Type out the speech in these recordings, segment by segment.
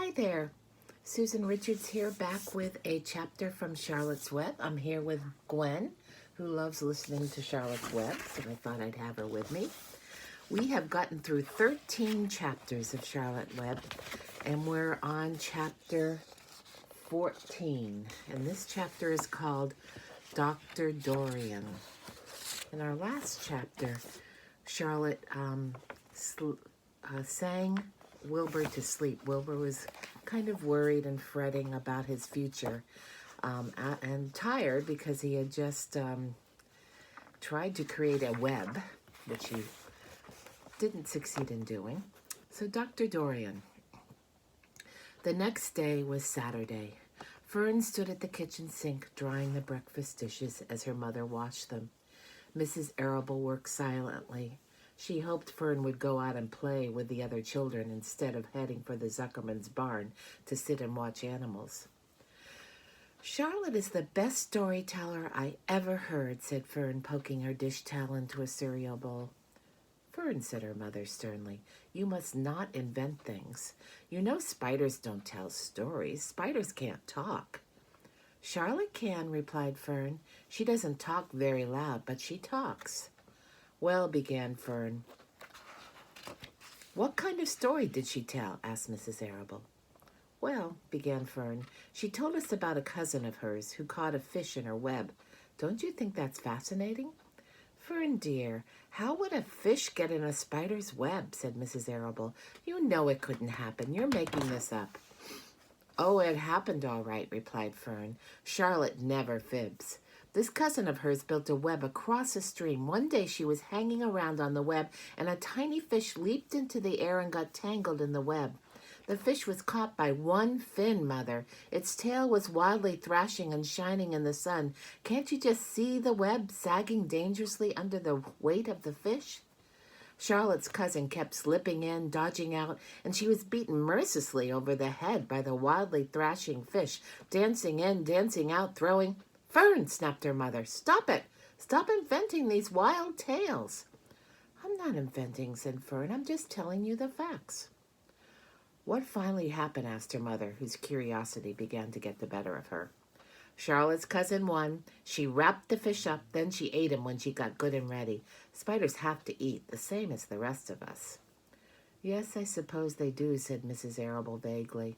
Hi there. Susan Richards here, back with a chapter from Charlotte's Web. I'm here with Gwen, who loves listening to Charlotte's Web, so I thought I'd have her with me. We have gotten through 13 chapters of Charlotte Web, and we're on chapter 14. And this chapter is called Dr. Dorian. In our last chapter, Charlotte sang Wilbur to sleep. Wilbur was kind of worried and fretting about his future and tired because he had just tried to create a web, which he didn't succeed in doing. So Dr. Dorian. The next day was Saturday. Fern stood at the kitchen sink drying the breakfast dishes as her mother washed them. Mrs. Arable worked silently. She hoped Fern would go out and play with the other children instead of heading for the Zuckerman's barn to sit and watch animals. Charlotte is the best storyteller I ever heard, said Fern, poking her dish towel into a cereal bowl. Fern, said her mother sternly, you must not invent things. You know spiders don't tell stories. Spiders can't talk. Charlotte can, replied Fern. She doesn't talk very loud, but she talks. Well, began Fern. What kind of story did she tell? Asked Mrs. Arable. Well, began Fern, she told us about a cousin of hers who caught a fish in her web. Don't you think that's fascinating? Fern, dear, how would a fish get in a spider's web? Said Mrs. Arable. You know it couldn't happen. You're making this up. Oh, it happened all right, replied Fern. Charlotte never fibs. This cousin of hers built a web across a stream. One day she was hanging around on the web, and a tiny fish leaped into the air and got tangled in the web. The fish was caught by one fin, Mother. Its tail was wildly thrashing and shining in the sun. Can't you just see the web sagging dangerously under the weight of the fish? Charlotte's cousin kept slipping in, dodging out, and she was beaten mercilessly over the head by the wildly thrashing fish, dancing in, dancing out, throwing... Fern, snapped her mother, stop it! Stop inventing these wild tales. I'm not inventing, said Fern. I'm just telling you the facts. What finally happened? Asked her mother, whose curiosity began to get the better of her. Charlotte's cousin won. She wrapped the fish up, then she ate him when she got good and ready. Spiders have to eat, the same as the rest of us. Yes, I suppose they do, said Mrs. Arable vaguely.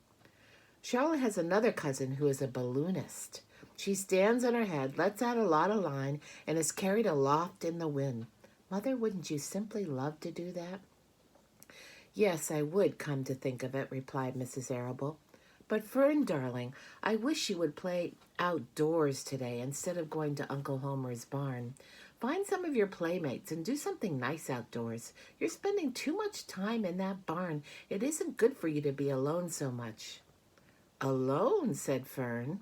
Charlotte has another cousin who is a balloonist. She stands on her head, lets out a lot of line, and is carried aloft in the wind. Mother, wouldn't you simply love to do that? Yes, I would, come to think of it, replied Mrs. Arable. But Fern, darling, I wish you would play outdoors today instead of going to Uncle Homer's barn. Find some of your playmates and do something nice outdoors. You're spending too much time in that barn. It isn't good for you to be alone so much. Alone, said Fern.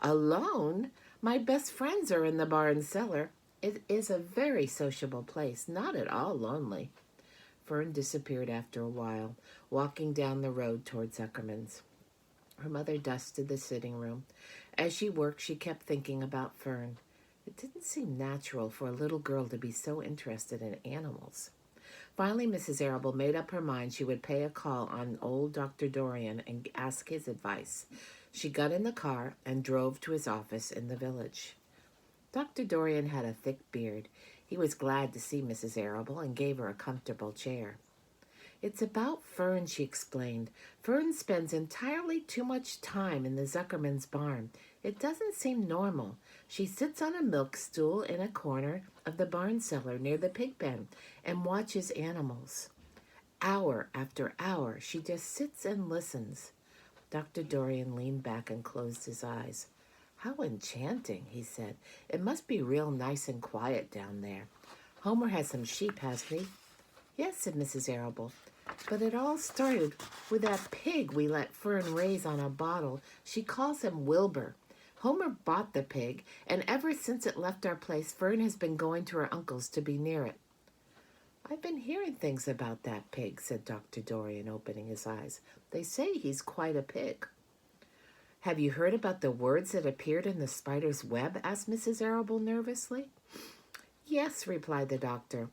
Alone? My best friends are in the barn cellar. It is a very sociable place, not at all lonely. Fern disappeared after a while, walking down the road toward Zuckerman's. Her mother dusted the sitting room. As she worked, she kept thinking about Fern. It didn't seem natural for a little girl to be so interested in animals. Finally, Mrs. Arable made up her mind she would pay a call on old Dr. Dorian and ask his advice. She got in the car and drove to his office in the village. Dr. Dorian had a thick beard. He was glad to see Mrs. Arable and gave her a comfortable chair. It's about Fern, she explained. Fern spends entirely too much time in the Zuckerman's barn. It doesn't seem normal. She sits on a milk stool in a corner of the barn cellar near the pig pen and watches animals. Hour after hour, she just sits and listens. Dr. Dorian leaned back and closed his eyes. How enchanting, he said. It must be real nice and quiet down there. Homer has some sheep, hasn't he? Yes, said Mrs. Arable. But it all started with that pig we let Fern raise on a bottle. She calls him Wilbur. Homer bought the pig, and ever since it left our place, Fern has been going to her uncle's to be near it. I've been hearing things about that pig, said Dr. Dorian, opening his eyes. They say he's quite a pig. Have you heard about the words that appeared in the spider's web? Asked Mrs. Arable nervously. Yes, replied the doctor.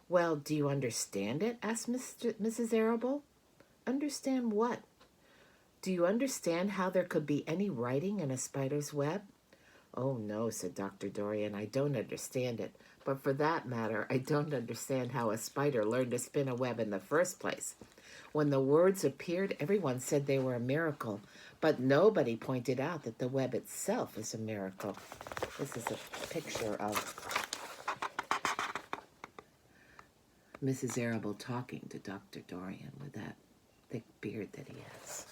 Well, do you understand it? Asked Mrs. Arable. Understand what? Do you understand how there could be any writing in a spider's web? Oh, no, said Dr. Dorian, I don't understand it. But for that matter, I don't understand how a spider learned to spin a web in the first place. When the words appeared, everyone said they were a miracle, but nobody pointed out that the web itself is a miracle. This is a picture of Mrs. Arable talking to Dr. Dorian with that thick beard that he has.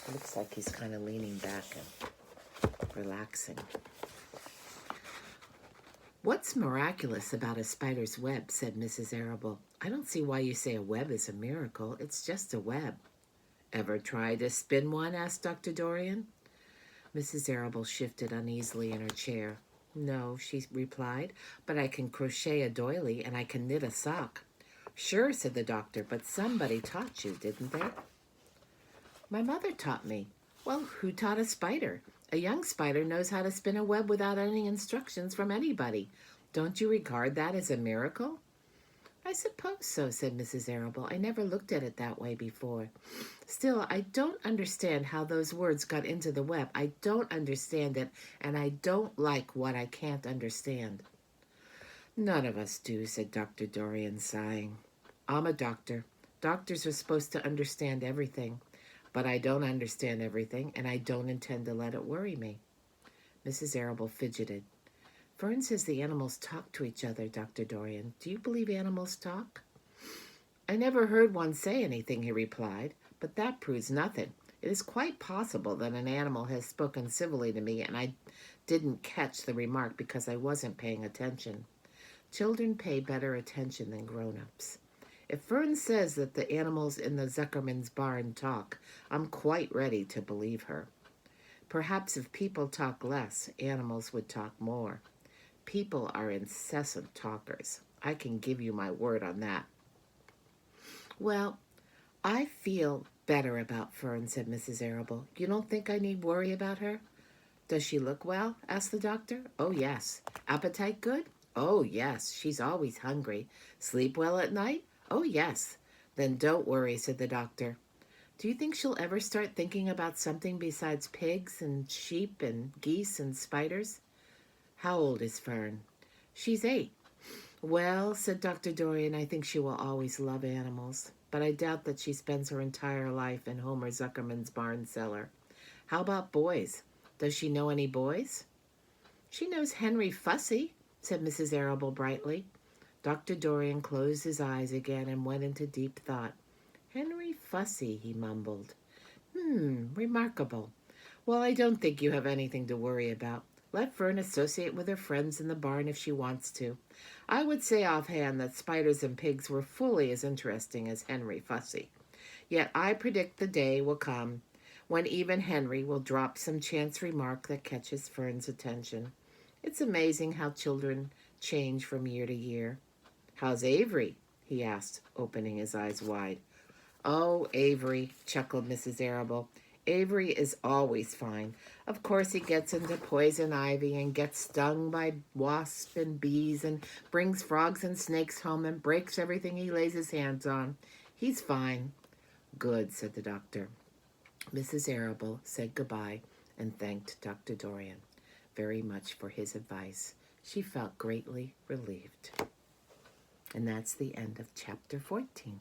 It looks like he's kind of leaning back and relaxing. What's miraculous about a spider's web, said Mrs. Arable. I don't see why you say a web is a miracle. It's just a web. Ever try to spin one? Asked Dr. Dorian. Mrs. Arable shifted uneasily in her chair. No, she replied, but I can crochet a doily and I can knit a sock. Sure, said the doctor, but somebody taught you, didn't they? My mother taught me. Well, who taught a spider? A young spider knows how to spin a web without any instructions from anybody. Don't you regard that as a miracle? I suppose so, said Mrs. Arable. I never looked at it that way before. Still, I don't understand how those words got into the web. I don't understand it, and I don't like what I can't understand. None of us do, said Dr. Dorian, sighing. I'm a doctor. Doctors are supposed to understand everything. But I don't understand everything, and I don't intend to let it worry me. Mrs. Arable fidgeted. Fern says the animals talk to each other, Dr. Dorian. Do you believe animals talk? I never heard one say anything, he replied, but that proves nothing. It is quite possible that an animal has spoken civilly to me, and I didn't catch the remark because I wasn't paying attention. Children pay better attention than grown-ups. If Fern says that the animals in the Zuckerman's barn talk, I'm quite ready to believe her. Perhaps if people talk less, animals would talk more. People are incessant talkers. I can give you my word on that. Well, I feel better about Fern, said Mrs. Arable. You don't think I need worry about her? Does she look well? Asked the doctor. Oh, yes. Appetite good? Oh, yes. She's always hungry. Sleep well at night? Oh, yes. Then don't worry, said the doctor. Do you think she'll ever start thinking about something besides pigs and sheep and geese and spiders? How old is Fern? She's 8. Well, said Dr. Dorian, I think she will always love animals, but I doubt that she spends her entire life in Homer Zuckerman's barn cellar. How about boys? Does she know any boys? She knows Henry Fussy, said Mrs. Arable brightly. Dr. Dorian closed his eyes again and went into deep thought. Henry Fussy, he mumbled. Remarkable. Well, I don't think you have anything to worry about. Let Fern associate with her friends in the barn if she wants to. I would say offhand that spiders and pigs were fully as interesting as Henry Fussy. Yet I predict the day will come when even Henry will drop some chance remark that catches Fern's attention. It's amazing how children change from year to year. How's Avery? He asked, opening his eyes wide. Oh, Avery, chuckled Mrs. Arable. Avery is always fine. Of course he gets into poison ivy and gets stung by wasps and bees and brings frogs and snakes home and breaks everything he lays his hands on. He's fine. Good, said the doctor. Mrs. Arable said goodbye and thanked Dr. Dorian very much for his advice. She felt greatly relieved. And that's the end of chapter 14.